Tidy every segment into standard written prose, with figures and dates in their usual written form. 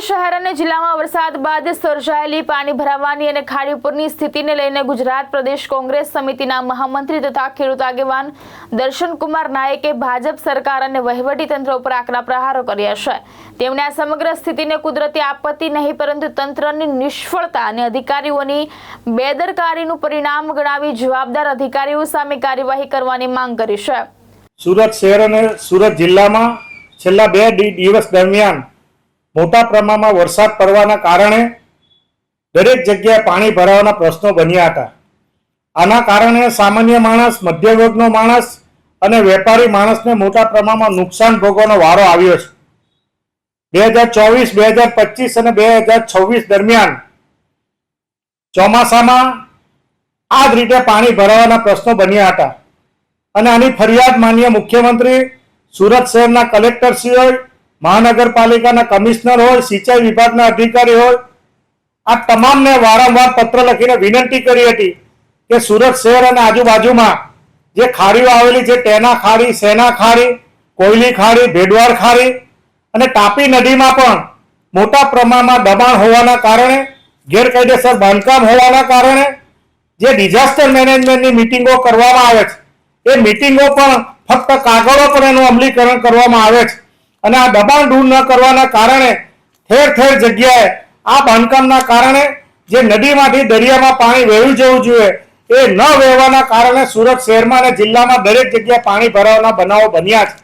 શહેર અને જિલ્લામાં વરસાદ બાદ સર્જાયેલી પાણી ભરાવાની અને ખાડી ઉપરની સ્થિતિને લઈને ગુજરાત પ્રદેશ કોંગ્રેસ સમિતિના મહામંત્રી તથા ખેડૂત આગેવાન દર્શનકુમાર નાયકે ભાજપ સરકાર અને વહીવટી તંત્ર ઉપર આકરા પ્રહારો કર્યા છે। તેમણે આ સમગ્ર સ્થિતિને કુદરતી આપત્તિ નહીં પરંતુ તંત્રની નિષ્ફળતા અને અધિકારીઓની બેદરકારીનું પરિણામ ગણાવી જવાબદાર અધિકારીઓ સામે કાર્યવાહી કરવાની માંગ કરી છે। સુરત શહેર અને સુરત જિલ્લામાં છેલ્લા 2 દિવસ દરમિયાન મોટા પ્રમાણમાં વરસાદ પડવાના કારણે દરેક જગ્યાએ પાણી ભરાવાના પ્રશ્નો બન્યા હતા। આના કારણે સામાન્ય માણસ, મધ્યમ વર્ગનો માણસ અને વેપારી માણસને મોટા પ્રમાણમાં નુકસાન ભોગવવાનો વારો આવ્યો છે। 2024, 2025 અને 2026 દરમિયાન ચોમાસામાં આ જ રીતે પાણી ભરાવાના પ્રશ્નો બન્યા હતા અને આની ફરિયાદ માનનીય મુખ્યમંત્રી, સુરત શહેરના કલેક્ટરશ્રી હોય, મહાનગરપાલિકાના કમિશનર હોય, સિંચાઈ વિભાગના અધિકારી હોય, આ તમામને વારંવાર પત્ર લખીને વિનંતી કરી હતી કે સુરત શહેર અને આજુબાજુમાં જે ખાડીઓ આવેલી છે, ટેના ખાડી, સેના ખાડી, કોયલી ખાડી, ભેડવાડ ખાડી અને તાપી નદીમાં પણ મોટા પ્રમાણમાં દબાણ હોવાના કારણે, ગેરકાયદેસર બાંધકામ હોવાના કારણે જે ડિઝાસ્ટર મેનેજમેન્ટની મિટિંગો કરવામાં આવે છે, એ મિટિંગો પણ ફક્ત કાગળો પર એનું અમલીકરણ કરવામાં આવે છે અને આ દબાણ દૂર ન કરવાના કારણે ઠેર ઠેર જગ્યાએ આ બાંધકામના કારણે જે નદીમાંથી દરિયામાં પાણી વહેવું જવું જોઈએ એ ન વહેવાના કારણે સુરત શહેરમાં અને જિલ્લામાં દરેક જગ્યાએ પાણી ભરાવાના બનાવો બન્યા છે।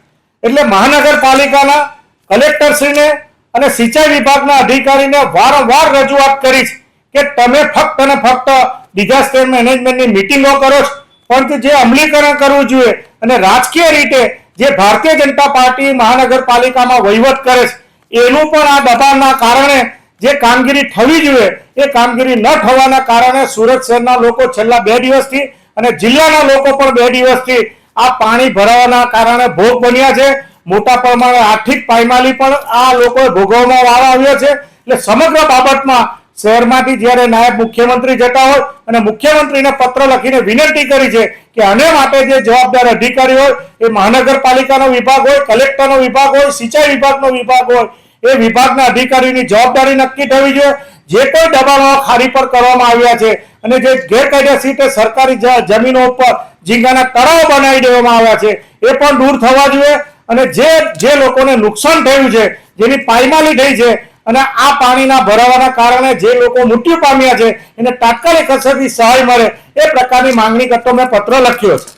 એટલે મહાનગરપાલિકાના કલેક્ટરશ્રીને અને સિંચાઈ વિભાગના અધિકારીને વારંવાર રજૂઆત કરી છે કે તમે ફક્ત અને ફક્ત ડિઝાસ્ટર મેનેજમેન્ટની મિટિંગો કરો છો, પરંતુ જે અમલીકરણ કરવું જોઈએ અને રાજકીય રીતે જે ભારતીય જનતા પાર્ટી મહાનગરપાલિકામાં વહીવટ કરે છે એનું પણ આ દબાણના કારણે જે કામગીરી થવી જોઈએ એ કામગીરી ન થવાના કારણે સુરત શહેરના લોકો છેલ્લા 2 દિવસથી અને જિલ્લાના લોકો પણ 2 દિવસથી આ પાણી ભરાવાના કારણે ભોગ બન્યા છે। મોટા પ્રમાણે આર્થિક પાયમાલી પણ આ લોકોએ ભોગવવાનો વારો આવ્યો છે। એટલે સમગ્ર બાબતમાં શહેરમાંથી જ્યારે નાયબ મુખ્યમંત્રી જતા હોય અને મુખ્યમંત્રીને પત્ર લખીને વિનંતી કરી છે કે આને માટે જે જવાબદાર અધિકારી હોય એ મહાનગરપાલિકાનો વિભાગ હોય, કલેક્ટરનો વિભાગ હોય, સિંચાઈ વિભાગનો વિભાગ હોય, એ વિભાગના અધિકારીની જવાબદારી નક્કી થવી જોઈએ। જે કોઈ દબાણો ખાડી પર કરવામાં આવ્યા છે અને જે ગેરકાયદેસર રીતે સરકારી જમીનો ઉપર ઝીંગાના તળાવ બનાવી દેવામાં આવ્યા છે એ પણ દૂર થવા જોઈએ અને જે લોકોને નુકસાન થયું છે, જેની પાયમાલી થઈ છે અને આ પાણીના ભરાવાના કારણે જે લોકો મૃત્યુ પામ્યા છે એને તાત્કાલિક અસરથી સહાય મળે એ પ્રકારની માંગણી કરતો મેં પત્ર લખ્યો છે।